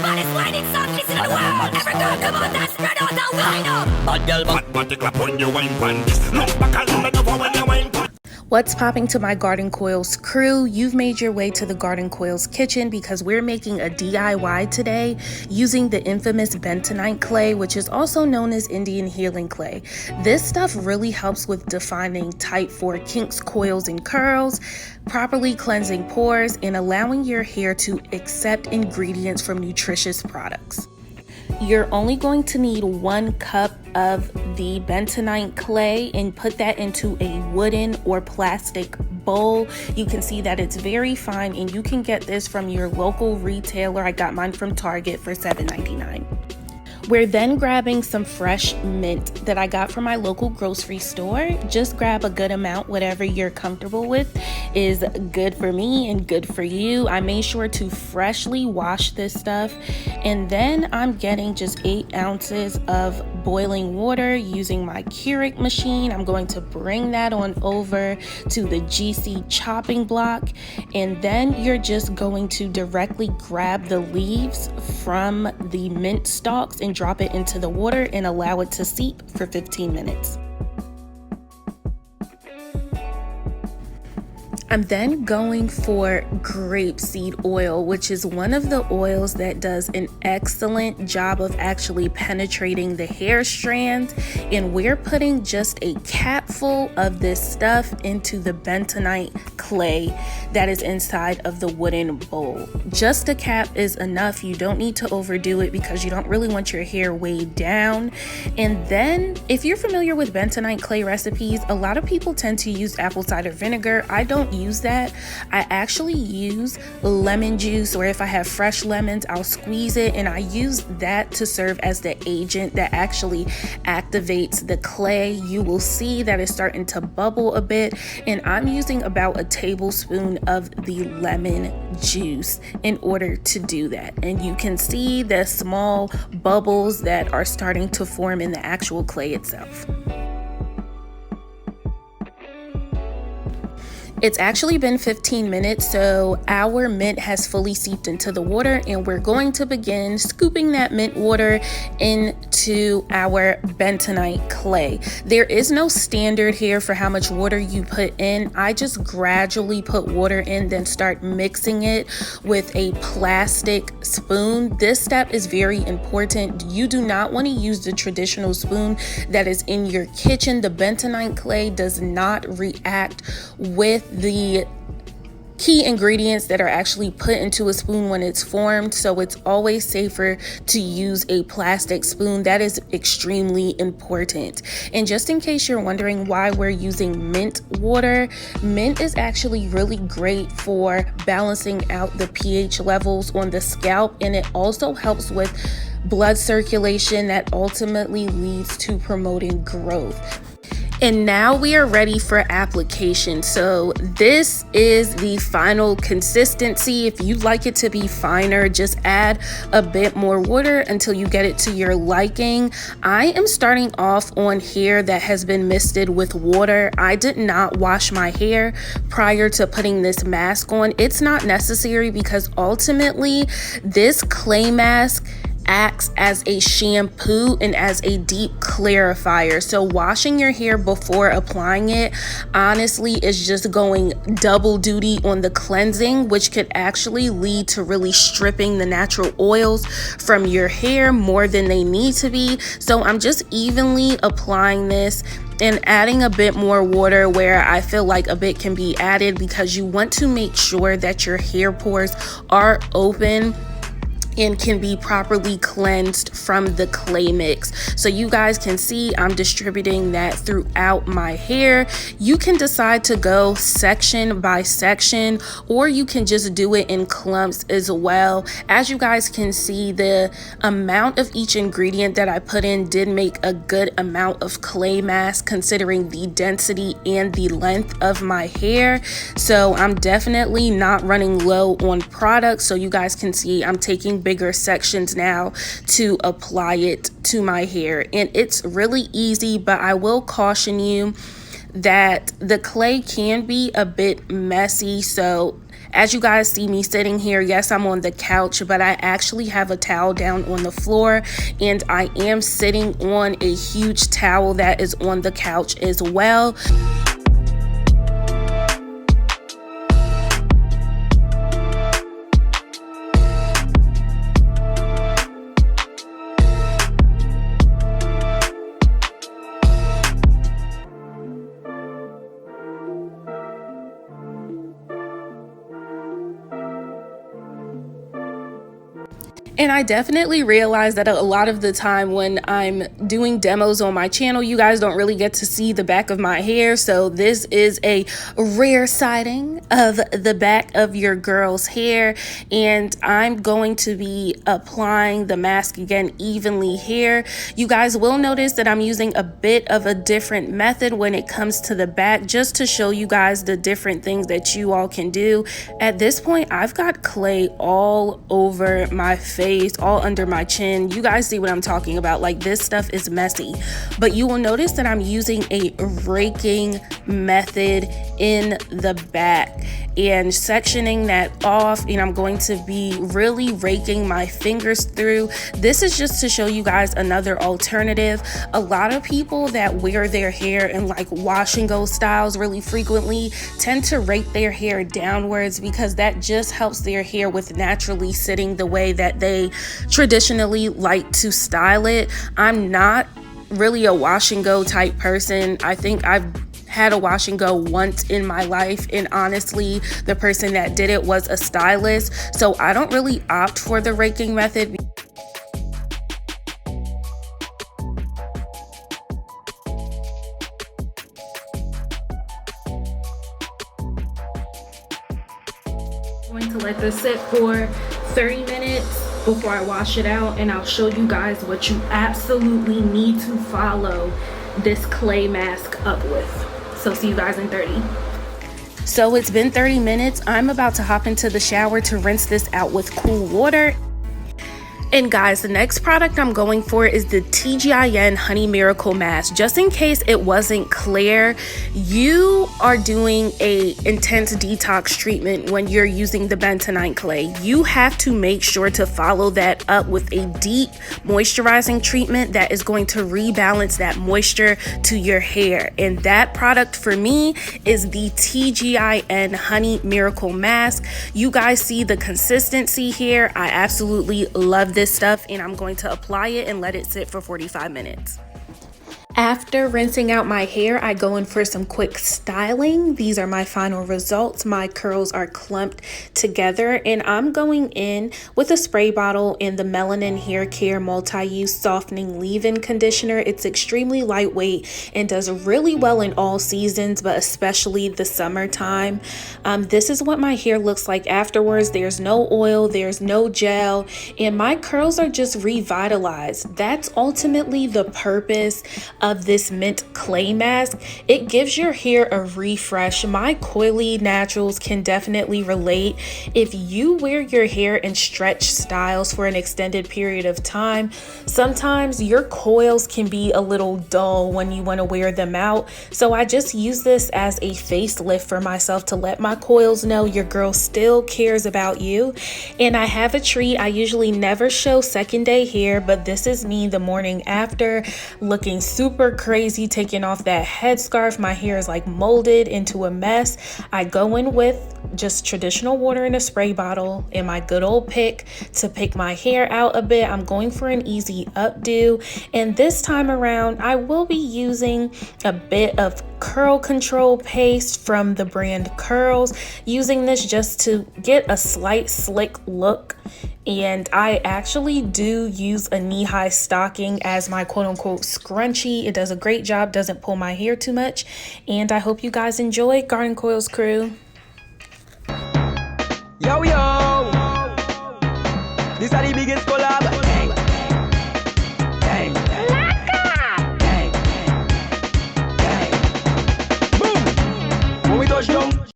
Baddest whining song, listen to the world. Every girl, come on, dance, spread out the wine up. Bad girl, bad clap when you wine pan this. Look back and let over when you wine pan. What's popping to my Garden Coils crew? You've made your way to the Garden Coils kitchen because we're making a DIY today using the infamous bentonite clay, which is also known as Indian healing clay. This stuff really helps with defining type 4 kinks, coils, and curls, properly cleansing pores, and allowing your hair to accept ingredients from nutritious products. You're only going to need 1 cup of the bentonite clay and put that into a wooden or plastic bowl. You can see that it's very fine, and you can get this from your local retailer. I got mine from Target for $7.99. We're then grabbing some fresh mint that I got from my local grocery store. Just grab a good amount, whatever you're comfortable with is good for me and good for you. I made sure to freshly wash this stuff, and then I'm getting just 8 ounces of boiling water using my Keurig machine. I'm going to bring that on over to the GC chopping block, and then you're just going to directly grab the leaves from the mint stalks and drop it into the water and allow it to seep for 15 minutes. I'm then going for grapeseed oil, which is one of the oils that does an excellent job of actually penetrating the hair strands. And we're putting just a capful of this stuff into the bentonite clay that is inside of the wooden bowl. Just a cap is enough. You don't need to overdo it because you don't really want your hair weighed down. And then if you're familiar with bentonite clay recipes, a lot of people tend to use apple cider vinegar. I don't use that. I actually use lemon juice, or if I have fresh lemons, I'll squeeze it, and I use that to serve as the agent that actually activates the clay. You will see that it's starting to bubble a bit, and I'm using about a tablespoon of the lemon juice in order to do that. And you can see the small bubbles that are starting to form in the actual clay itself. It's actually been 15 minutes, so our mint has fully seeped into the water, and we're going to begin scooping that mint water into our bentonite clay. There is no standard here for how much water you put in. I just gradually put water in, then start mixing it with a plastic spoon. This step is very important. You do not want to use the traditional spoon that is in your kitchen. The bentonite clay does not react with the key ingredients that are actually put into a spoon when it's formed, so it's always safer to use a plastic spoon. That is extremely important. And just in case you're wondering why we're using mint water, mint is actually really great for balancing out the pH levels on the scalp, and it also helps with blood circulation that ultimately leads to promoting growth. And now we are ready for application. So this is the final consistency. If you'd like it to be finer, just add a bit more water until you get it to your liking. I am starting off on hair that has been misted with water. I did not wash my hair prior to putting this mask on. It's not necessary because ultimately this clay mask acts as a shampoo and as a deep clarifier. So washing your hair before applying it honestly is just going double duty on the cleansing, which could actually lead to really stripping the natural oils from your hair more than they need to be. So I'm just evenly applying this and adding a bit more water where I feel like a bit can be added, because you want to make sure that your hair pores are open and can be properly cleansed from the clay mix. So you guys can see I'm distributing that throughout my hair. You can decide to go section by section, or you can just do it in clumps as well. As you guys can see, the amount of each ingredient that I put in did make a good amount of clay mask considering the density and the length of my hair. So I'm definitely not running low on products. So you guys can see I'm taking bigger sections now to apply it to my hair, and it's really easy, but I will caution you that the clay can be a bit messy. So As you guys see me sitting here, yes, I'm on the couch, but I actually have a towel down on the floor, and I am sitting on a huge towel that is on the couch as well. And I definitely realize that a lot of the time when I'm doing demos on my channel, you guys don't really get to see the back of my hair. So this is a rare sighting of the back of your girl's hair. And I'm going to be applying the mask again evenly here. You guys will notice that I'm using a bit of a different method when it comes to the back, just to show you guys the different things that you all can do. At this point, I've got clay all over my face, all under my chin. You guys see what I'm talking about. Like, this stuff is messy, but you will notice that I'm using a raking method in the back and sectioning that off, and I'm going to be really raking my fingers through. This is just to show you guys another alternative. A lot of people that wear their hair in like wash and go styles really frequently tend to rake their hair downwards, because that just helps their hair with naturally sitting the way that they traditionally like to style it. I'm not really a wash and go type person. I think I've had a wash and go once in my life, and honestly, the person that did it was a stylist, so I don't really opt for the raking method. I'm going to let this sit for 30 minutes before I wash it out, and I'll show you guys what you absolutely need to follow this clay mask up with. So see you guys in 30. So it's been 30 minutes. I'm about to hop into the shower to rinse this out with cool water. And guys, the next product I'm going for is the TGIN Honey Miracle Mask. Just in case it wasn't clear, you are doing a intense detox treatment when you're using the bentonite clay. You have to make sure to follow that up with a deep moisturizing treatment that is going to rebalance that moisture to your hair. And that product for me is the TGIN Honey Miracle Mask. You guys see the consistency here. I absolutely love this stuff, and I'm going to apply it and let it sit for 45 minutes. After rinsing out my hair, I go in for some quick styling. These are my final results. My curls are clumped together, and I'm going in with a spray bottle and the Melanin Hair Care Multi-Use Softening Leave-In Conditioner. It's extremely lightweight and does really well in all seasons, but especially the summertime. This is what my hair looks like afterwards. There's no oil, there's no gel, and my curls are just revitalized. That's ultimately the purpose of this mint clay mask. It gives your hair a refresh. My coily naturals can definitely relate. If you wear your hair in stretch styles for an extended period of time, sometimes your coils can be a little dull when you want to wear them out. So I just use this as a facelift for myself to let my coils know your girl still cares about you. And I have a treat. I usually never show second day hair, but this is me the morning after, looking super crazy, taking off that headscarf. My hair is like molded into a mess. I go in with just traditional water in a spray bottle and my good old pick to pick my hair out a bit. I'm going for an easy updo, and this time around I will be using a bit of curl control paste from the brand Coils, using this just to get a slight slick look. And I actually do use a knee-high stocking as my quote-unquote scrunchie. It does a great job, doesn't pull my hair too much, and I hope you guys enjoy. Garden Coils crew. Yo, yo, this is the biggest collab